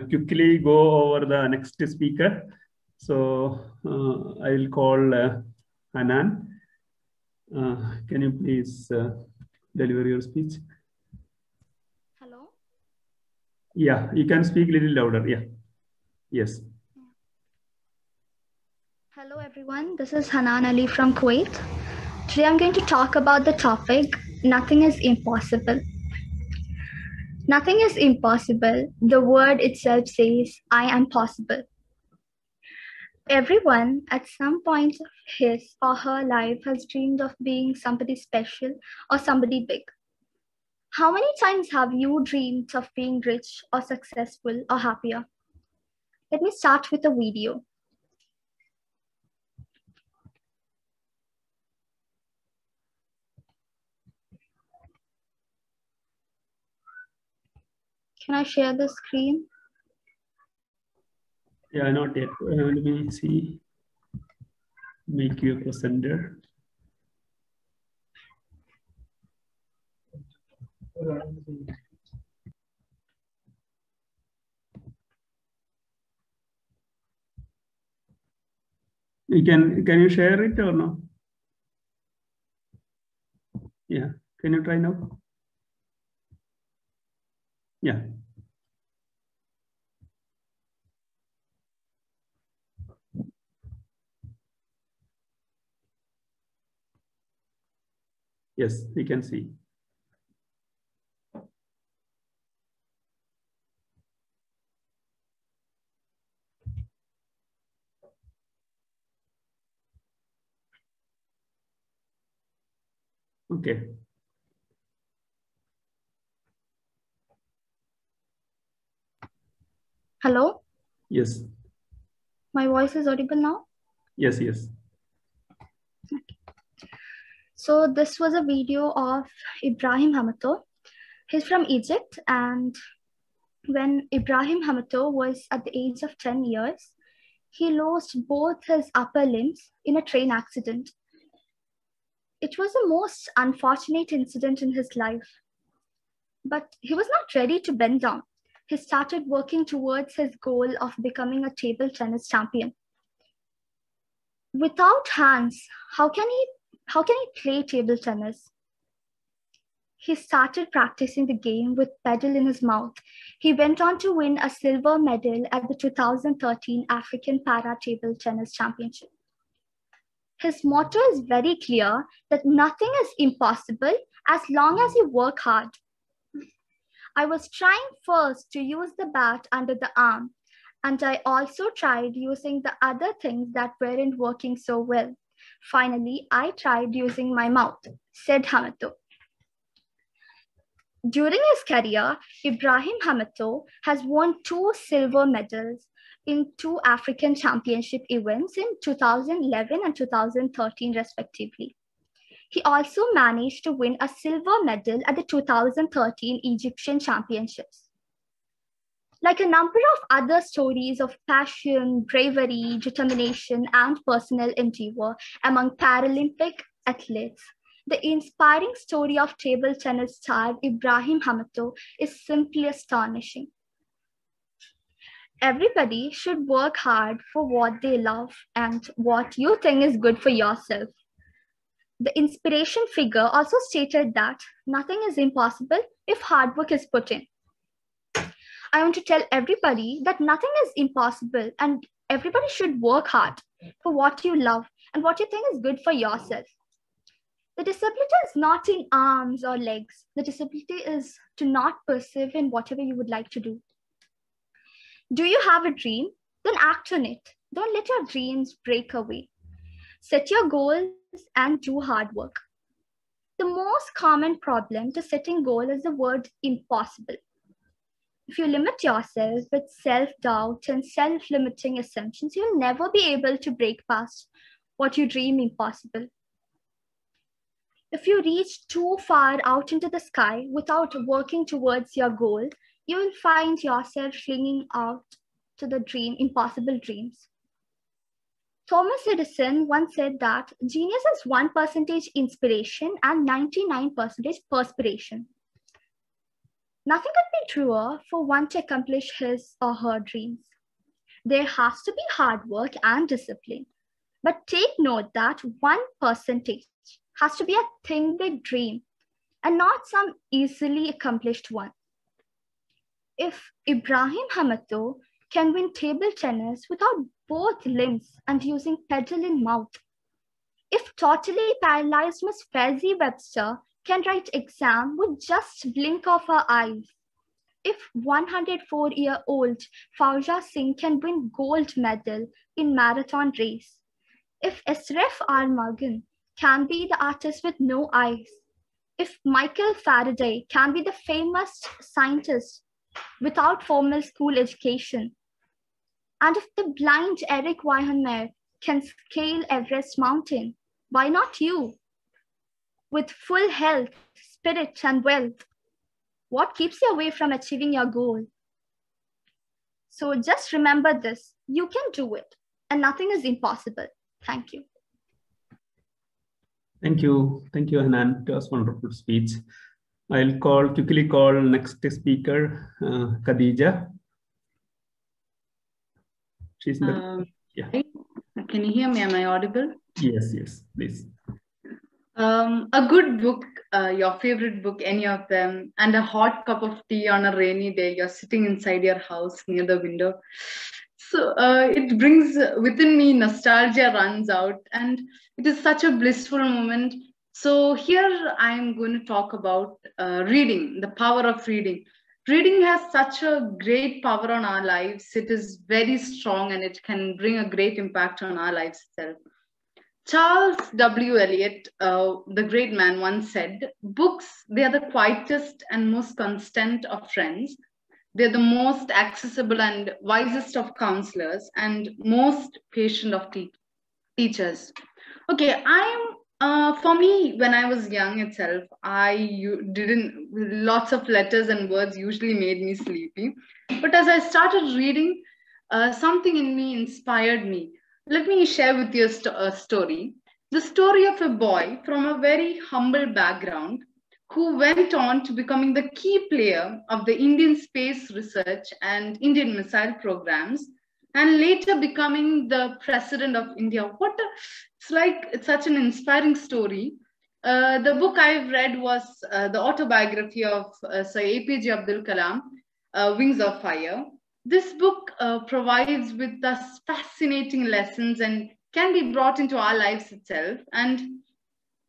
quickly go over the next speaker. So I will call Hanan. Can you please deliver your speech? Hello? Yeah, you can speak a little louder. Yeah. Yes. Hello everyone, this is Hanan Ali from Kuwait. Today I'm going to talk about the topic, nothing is impossible. Nothing is impossible. The word itself says, I am possible. Everyone at some point of his or her life has dreamed of being somebody special or somebody big. How many times have you dreamed of being rich or successful or happier? Let me start with a video. Can I share the screen? Yeah, not yet. Let me see. Make you a presenter. Can you share it or no? Yeah. Can you try now? Yeah. Yes, we can see. Okay. Hello? Yes. My voice is audible now? Yes, yes. So this was a video of Ibrahim Hamato. He's from Egypt, and when Ibrahim Hamato was at the age of 10 years, he lost both his upper limbs in a train accident. It was the most unfortunate incident in his life. But he was not ready to bend down. He started working towards his goal of becoming a table tennis champion. Without hands, how can he play table tennis? He started practicing the game with pedal in his mouth. He went on to win a silver medal at the 2013 African Para Table Tennis Championship. His motto is very clear that nothing is impossible as long as you work hard. I was trying first to use the bat under the arm, and I also tried using the other things that weren't working so well. Finally, I tried using my mouth, said Hamato. During his career, Ibrahim Hamato has won 2 silver medals in 2 African championship events in 2011 and 2013 respectively. He also managed to win a silver medal at the 2013 Egyptian Championships. Like a number of other stories of passion, bravery, determination, and personal endeavor among Paralympic athletes, the inspiring story of table tennis star Ibrahim Hamato is simply astonishing. Everybody should work hard for what they love and what you think is good for yourself. The inspiration figure also stated that nothing is impossible if hard work is put in. I want to tell everybody that nothing is impossible and everybody should work hard for what you love and what you think is good for yourself. The disability is not in arms or legs. The disability is to not perceive in whatever you would like to do. Do you have a dream? Then act on it. Don't let your dreams break away. Set your goals and do hard work. The most common problem to setting goal is the word impossible. If you limit yourself with self-doubt and self-limiting assumptions, you'll never be able to break past what you dream impossible. If you reach too far out into the sky without working towards your goal, you will find yourself clinging out to the impossible dreams. Thomas Edison once said that genius is 1% inspiration and 99% perspiration. Nothing could be truer for one to accomplish his or her dreams. There has to be hard work and discipline. But take note that 1% has to be a thing they dream and not some easily accomplished one. If Ibrahim Hamato can win table tennis without both limbs and using pedal in mouth, if totally paralyzed Miss Fezzy Webster can write exam with just blink of her eyes, if 104-year-old Fauja Singh can win gold medal in marathon race, if Esref Armagan can be the artist with no eyes, if Michael Faraday can be the famous scientist without formal school education, and if the blind Eric Weihenmayer can scale Everest mountain, why not you? With full health, spirit, and wealth, what keeps you away from achieving your goal? So just remember this, you can do it, and nothing is impossible. Thank you. Thank you, Hanan. It was a wonderful speech. I'll quickly call next speaker, Khadija. She's in the yeah. Can you hear me? Am I audible? Yes, please. A good book, your favorite book, any of them, and a hot cup of tea on a rainy day. You're sitting inside your house near the window. So it brings within me, nostalgia runs out, and it is such a blissful moment. So here I'm going to talk about reading, the power of reading. Reading has such a great power on our lives. It is very strong and it can bring a great impact on our lives itself. Charles W. Eliot, the great man, once said, books, they are the quietest and most constant of friends. They're the most accessible and wisest of counselors and most patient of teachers. Okay, for me, when I was young itself, lots of letters and words usually made me sleepy. But as I started reading, something in me inspired me. Let me share with you a story. The story of a boy from a very humble background who went on to becoming the key player of the Indian space research and Indian missile programs, and later becoming the president of India. It's such an inspiring story. The book I've read was the autobiography of Sir APJ Abdul Kalam, Wings of Fire. This book provides with us fascinating lessons and can be brought into our lives itself. And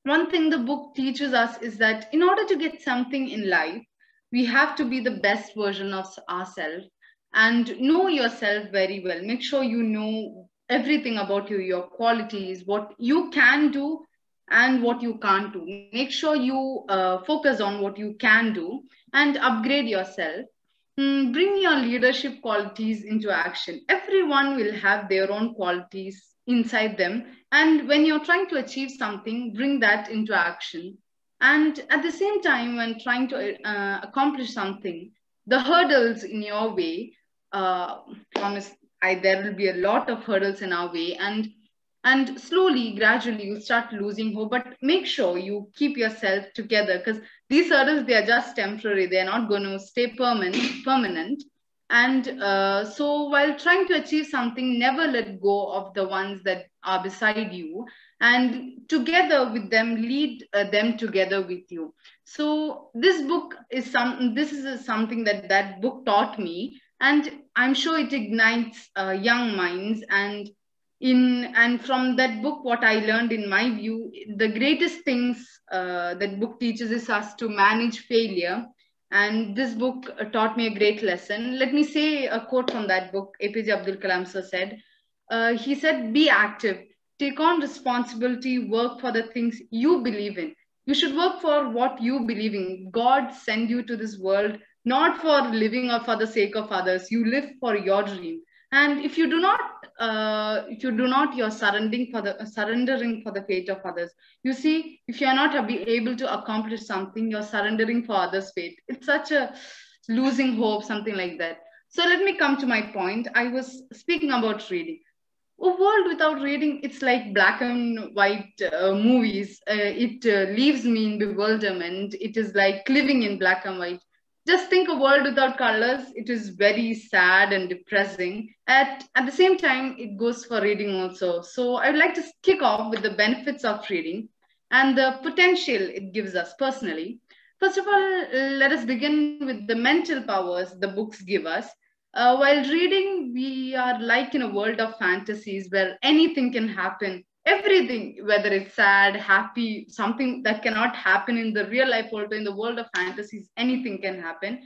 one thing the book teaches us is that in order to get something in life, we have to be the best version of ourselves and know yourself very well. Make sure you know everything about you, your qualities, what you can do and what you can't do. Make sure you focus on what you can do and upgrade yourself. Bring your leadership qualities into action. Everyone will have their own qualities inside them. And when you're trying to achieve something, bring that into action. And at the same time, when trying to accomplish something, the hurdles in your way, there will be a lot of hurdles in our way. And slowly, gradually, you start losing hope. But make sure you keep yourself together because these hurdles, they are just temporary. They're not going to stay permanent. And so while trying to achieve something, never let go of the ones that are beside you. And together with them, lead them together with you. So this book is something that book taught me. And I'm sure it ignites young minds. And from that book, what I learned in my view, the greatest things that book teaches is us to manage failure. And this book taught me a great lesson. Let me say a quote from that book. APJ Abdul Kalam sir said, he said, be active, take on responsibility, work for the things you believe in. You should work for what you believe in. God sent you to this world, not for living or for the sake of others. You live for your dream. And if you do not, you're surrendering for the fate of others. You see, if you're not able to accomplish something, you're surrendering for others' fate. It's such a losing hope, something like that. So let me come to my point. I was speaking about reading. A world without reading, it's like black and white movies. It leaves me in bewilderment. It is like living in black and white. just think a world without colors, it is very sad and depressing. At the same time, it goes for reading also. So I would like to kick off with the benefits of reading and the potential it gives us personally. First of all, let us begin with the mental powers the books give us. While reading, we are like in a world of fantasies where anything can happen. Everything, whether it's sad, happy, something that cannot happen in the real life world, in the world of fantasies, anything can happen.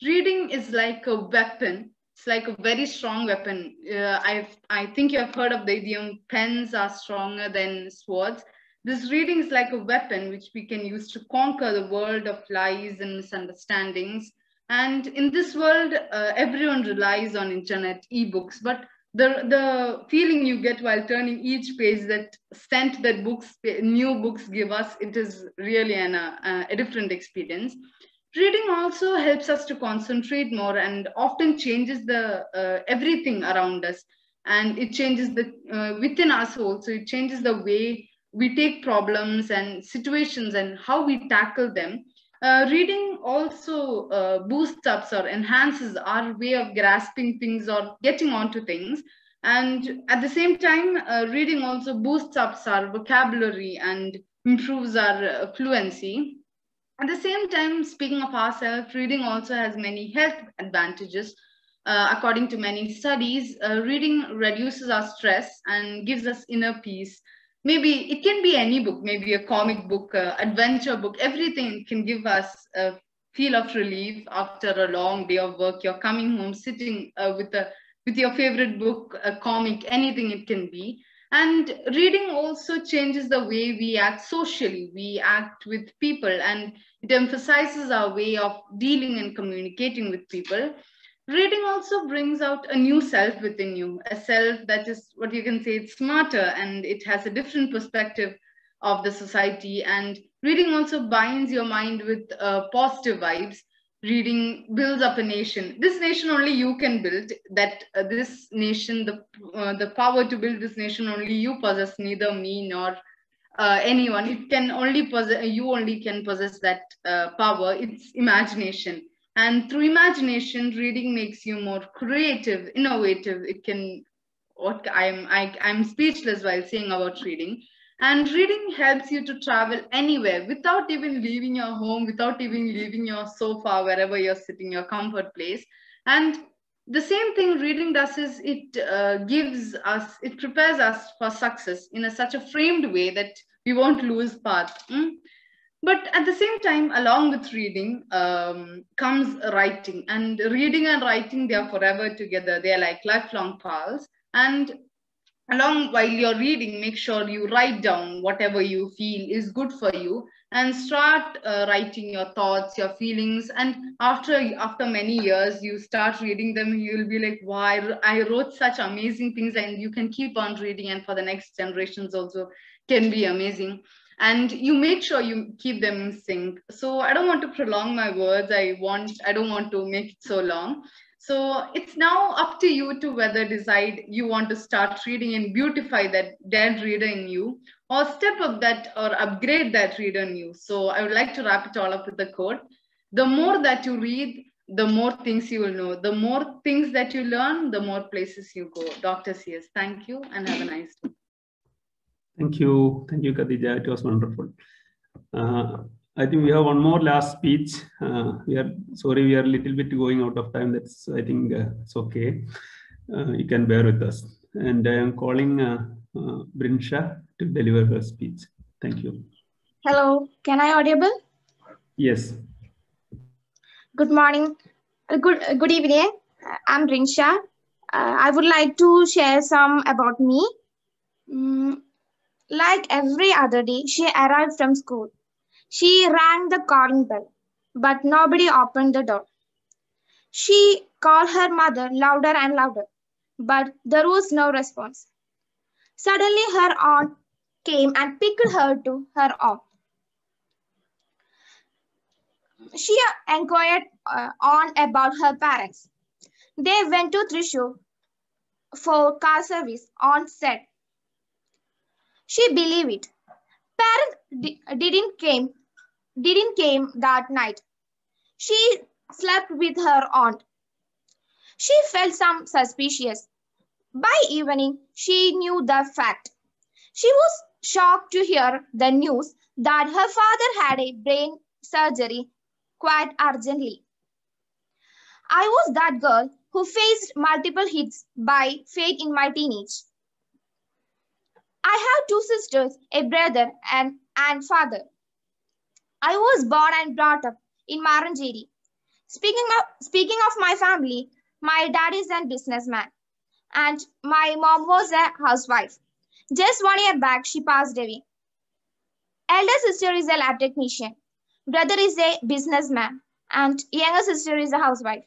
Reading is like a weapon. It's like a very strong weapon. I think you have heard of the idiom, pens are stronger than swords. This reading is like a weapon which we can use to conquer the world of lies and misunderstandings. And in this world, everyone relies on internet, ebooks, but the feeling you get while turning each page, that scent that new books give us, it is really a different experience. Reading also helps us to concentrate more and often changes the everything around us, and it changes the within us also. It changes the way we take problems and situations and how we tackle them. Reading also boosts up or enhances our way of grasping things or getting onto things. And at the same time, reading also boosts up our vocabulary and improves our fluency. At the same time, speaking of ourselves, reading also has many health advantages. According to many studies, reading reduces our stress and gives us inner peace. Maybe it can be any book, maybe a comic book, adventure book, everything can give us a feel of relief after a long day of work. You're coming home, sitting with your favorite book, a comic, anything it can be. And reading also changes the way we act socially. We act with people, and it emphasizes our way of dealing and communicating with people. Reading also brings out a new self within you, a self that is what you can say, it's smarter and it has a different perspective of the society. And reading also binds your mind with positive vibes. Reading builds up a nation. This nation only you can build. That this nation, the power to build this nation, only you possess. Neither me nor anyone. It can only possess. You only can possess that power. It's imagination. And through imagination, reading makes you more creative, innovative. It can, I'm speechless while saying about reading. And reading helps you to travel anywhere without even leaving your home, without even leaving your sofa, wherever you're sitting, your comfort place. And the same thing reading does is it it prepares us for success in such a framed way that we won't lose path. But at the same time, along with reading comes writing. And reading and writing, they are forever together. They are like lifelong pals. And while you're reading, make sure you write down whatever you feel is good for you, and start writing your thoughts, your feelings. And after many years, you start reading them, you'll be like, wow, I wrote such amazing things. And you can keep on reading, and for the next generations also can be amazing. And you make sure you keep them in sync. So I don't want to prolong my words. I don't want to make it so long. So it's now up to you to whether decide you want to start reading and beautify that dead reader in you, or step up that or upgrade that reader in you. So I would like to wrap it all up with the quote. The more that you read, the more things you will know. The more things that you learn, the more places you go. Dr. C.S., thank you and have a nice day. Thank you, Khadija. It was wonderful. I think we have one more last speech. We are a little bit going out of time. That's, I think, it's okay. You can bear with us. And I am calling Brinsha to deliver her speech. Thank you. Hello, can I audible? Yes. Good morning. Good evening. I'm Brinsha. I would like to share some about me. Like every other day, she arrived from school. She rang the calling bell, but nobody opened the door. She called her mother louder and louder, but there was no response. Suddenly, her aunt came and picked her to her home. She inquired on about her parents. They went to Thrissur for car service. Aunt said she believed it. Parents didn't came that night. She slept with her aunt. She felt some suspicious. By evening, she knew the fact. She was shocked to hear the news that her father had a brain surgery quite urgently. I was that girl who faced multiple hits by fate in my teenage. I have two sisters, a brother, and father. I was born and brought up in Maranjeri. Speaking of my family, my dad is a businessman and my mom was a housewife. Just 1 year back, she passed away. Elder sister is a lab technician. Brother is a businessman and younger sister is a housewife.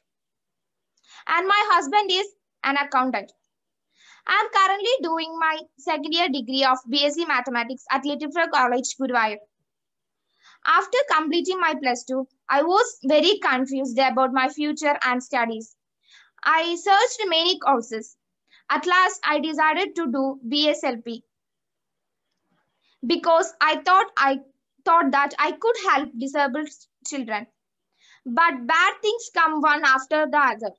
And my husband is an accountant. I am currently doing my second year degree of BSc Mathematics at Literature College, Guruvayur. After completing my plus 2, I was very confused about my future and studies. I searched many courses. At last, I decided to do BSLP because I thought that I could help disabled children. But bad things come one after the other.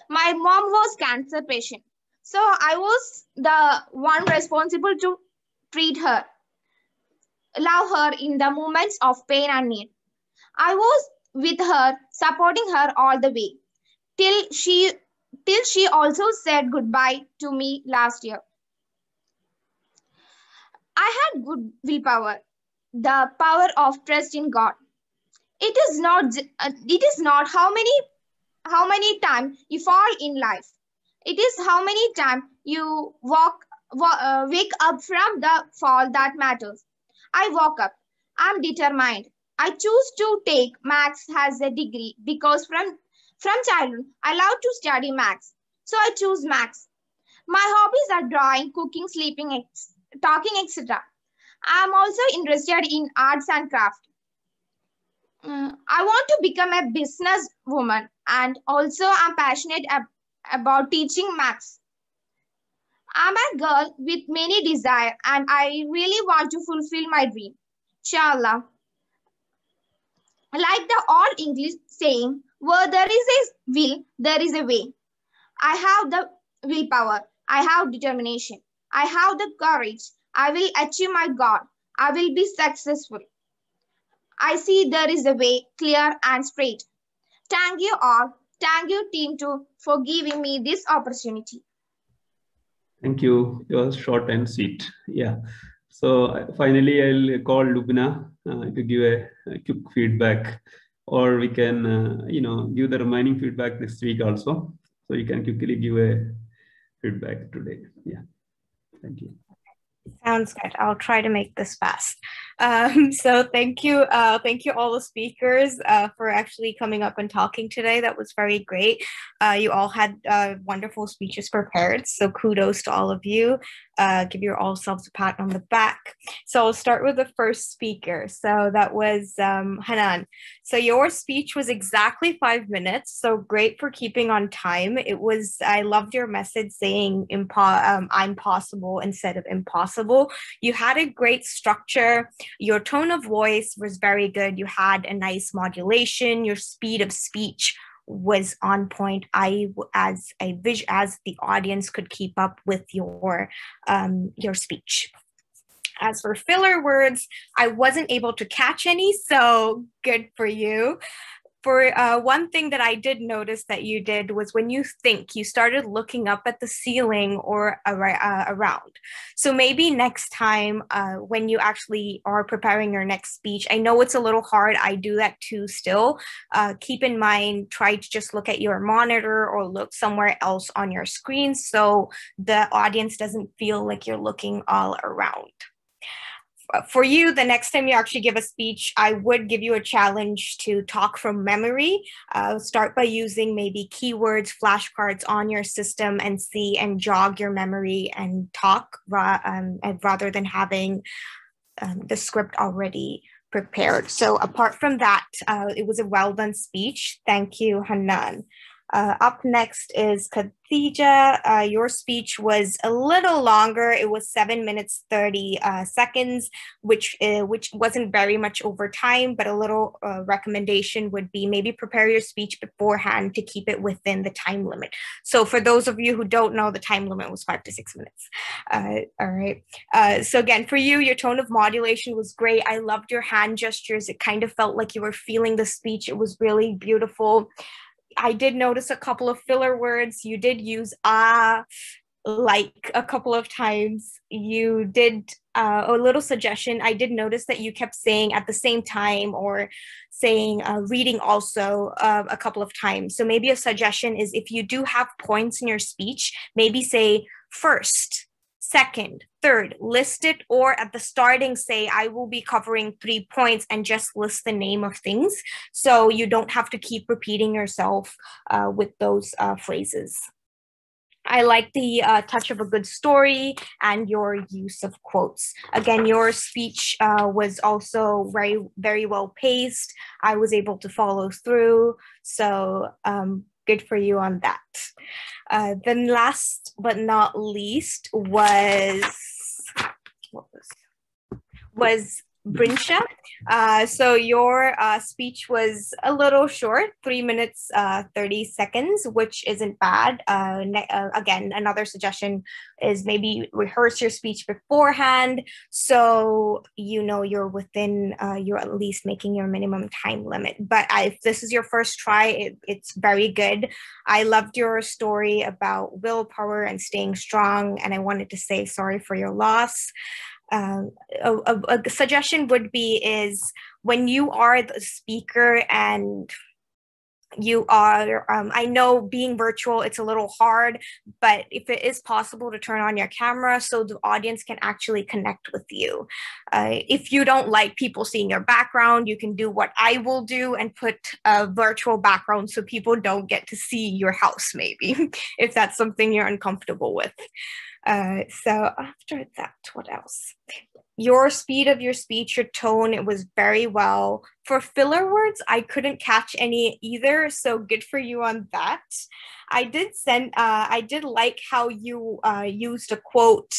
My mom was cancer patient, so I was the one responsible to treat her, love her in the moments of pain and need. I was with her, supporting her all the way, till she also said goodbye to me last year. I had good willpower, the power of trust in God. It is not how many times you fall in life. It is how many times you wake up from the fall that matters. I woke up. I'm determined. I choose to take maths as a degree because from childhood I love to study maths. So I choose maths. My hobbies are drawing, cooking, sleeping, talking, etc. I'm also interested in arts and craft. I want to become a business woman and also I'm passionate about teaching maths. I'm a girl with many desires and I really want to fulfill my dream. Inshallah. Like the old English saying, where there is a will, there is a way. I have the willpower. I have determination. I have the courage. I will achieve my goal. I will be successful. I see there is a way, clear and straight. Thank you all. Thank you, team, for giving me this opportunity. Thank you. It was short and sweet. Yeah. So finally, I'll call Lubna to give a quick feedback, or we can, give the remaining feedback next week also. So you can quickly give a feedback today. Yeah. Thank you. Sounds good. I'll try to make this fast. So thank you all the speakers for actually coming up and talking today. That was very great. You all had wonderful speeches prepared, so kudos to all of you. Give your all selves a pat on the back. So I'll start with the first speaker. So that was Hanan. So your speech was exactly 5 minutes. So great for keeping on time. I loved your message saying I'm possible instead of impossible. You had a great structure. Your tone of voice was very good. You had a nice modulation. Your speed of speech was on point. As the audience could keep up with your speech. As for filler words, I wasn't able to catch any, so good for you. For one thing that I did notice that you did was when you started looking up at the ceiling or around. So maybe next time when you actually are preparing your next speech, I know it's a little hard. I do that too still. Keep in mind, try to just look at your monitor or look somewhere else on your screen so the audience doesn't feel like you're looking all around. For you, the next time you actually give a speech, I would give you a challenge to talk from memory. Start by using maybe keywords, flashcards on your system and jog your memory and talk rather than having the script already prepared. So apart from that, it was a well-done speech. Thank you, Hanan. Up next is Khadija. Your speech was a little longer. It was 7 minutes, 30 seconds, which wasn't very much over time, but a little recommendation would be maybe prepare your speech beforehand to keep it within the time limit. So for those of you who don't know, the time limit was 5 to 6 minutes. All right. So again, for you, your tone of modulation was great. I loved your hand gestures. It kind of felt like you were feeling the speech. It was really beautiful. I did notice a couple of filler words. You did use like a couple of times. You did a little suggestion. I did notice that you kept saying at the same time or saying reading also a couple of times. So maybe a suggestion is if you do have points in your speech, maybe say first, second, third, list it, or at the starting say, I will be covering 3 points and just list the name of things. So you don't have to keep repeating yourself with those phrases. I like the touch of a good story and your use of quotes. Again, your speech was also very, very well paced. I was able to follow through. So good for you on that. Then last but not least was Brinsha. So your speech was a little short, 3 minutes, 30 seconds, which isn't bad. Again, another suggestion is maybe rehearse your speech beforehand. So, you know, you're within, you're at least making your minimum time limit. But if this is your first try, it's very good. I loved your story about willpower and staying strong. And I wanted to say sorry for your loss. A suggestion would be is when you are the speaker and you are, I know being virtual, it's a little hard, but if it is possible to turn on your camera so the audience can actually connect with you. If you don't like people seeing your background, you can do what I will do and put a virtual background so people don't get to see your house maybe, if that's something you're uncomfortable with. So after that, what else? Your speed of your speech, your tone, it was very well. For filler words, I couldn't catch any either, so good for you on that. I did like how you used a quote,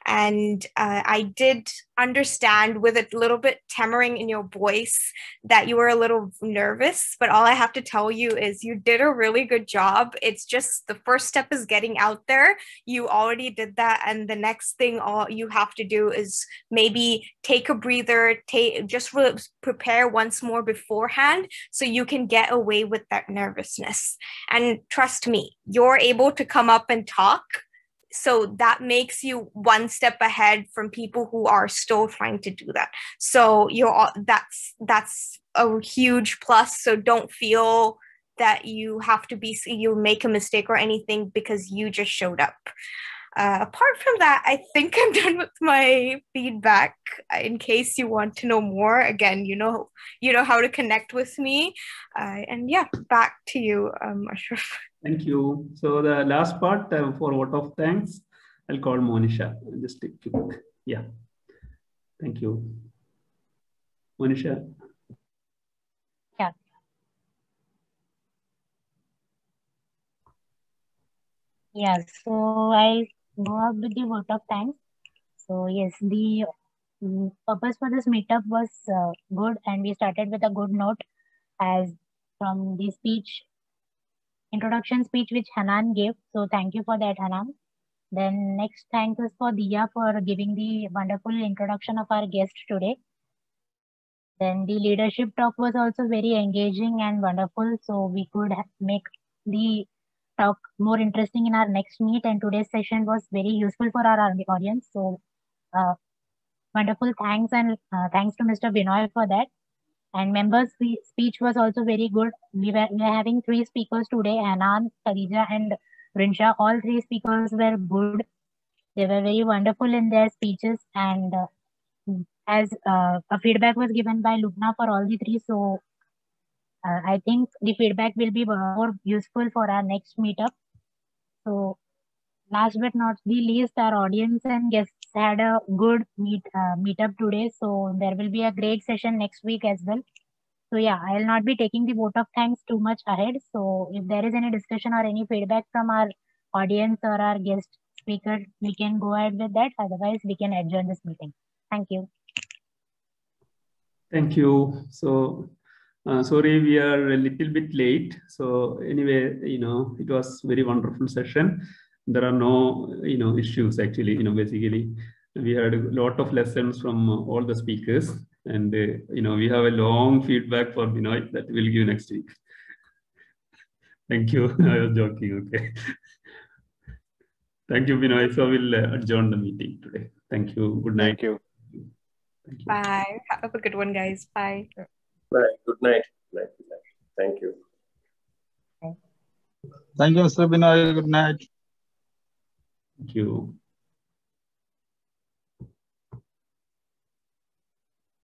and I did understand with a little bit trembling in your voice that you were a little nervous, but all I have to tell you is you did a really good job. It's just the first step is getting out there. You already did that, and the next thing all you have to do is maybe take a breather, just prepare once more beforehand so you can get away with that nervousness. And trust me, you're able to come up and talk. So that makes you one step ahead from people who are still trying to do that. So that's a huge plus. So don't feel that you have to you make a mistake or anything because you just showed up. Apart from that, I think I'm done with my feedback. In case you want to know more, again, you know how to connect with me. And yeah, back to you, Ashraf. Thank you. So the last part for vote of thanks, I'll call Monisha. Just a quick, yeah. Thank you. Monisha. Yeah. Yeah, so I go up with the vote of thanks. So yes, the purpose for this meetup was good, and we started with a good note as from the introduction speech which Hanan gave. So thank you for that, Hanan. Then next thanks is for Diya for giving the wonderful introduction of our guest today. Then the leadership talk was also very engaging and wonderful. So we could make the talk more interesting in our next meet, and today's session was very useful for our audience. So wonderful thanks, and thanks to Mr. Binoy for that. And members' speech was also very good. We were having 3 speakers today, Anand, Khadija, and Rinsha. All 3 speakers were good. They were very wonderful in their speeches, and as a feedback was given by Lubna for all the 3, so I think the feedback will be more useful for our next meetup. So last but not the least, our audience and guests had a good meetup today. So there will be a great session next week as well. So yeah, I'll not be taking the vote of thanks too much ahead. So if there is any discussion or any feedback from our audience or our guest speaker, we can go ahead with that. Otherwise, we can adjourn this meeting. Thank you. Thank you. So sorry, we are a little bit late. So anyway, it was very wonderful session. There are no, issues actually, basically we had a lot of lessons from all the speakers, and, we have a long feedback for Binoy that we'll give next week. Thank you. I was joking. Okay. Thank you, Binoy. So we'll adjourn the meeting today. Thank you. Good night. Thank you. Thank you. Bye. Have a good one, guys. Bye. Bye. Good night. Good night. Good night. Thank you. Thank you, Mr. Binoy. Good night. Thank you.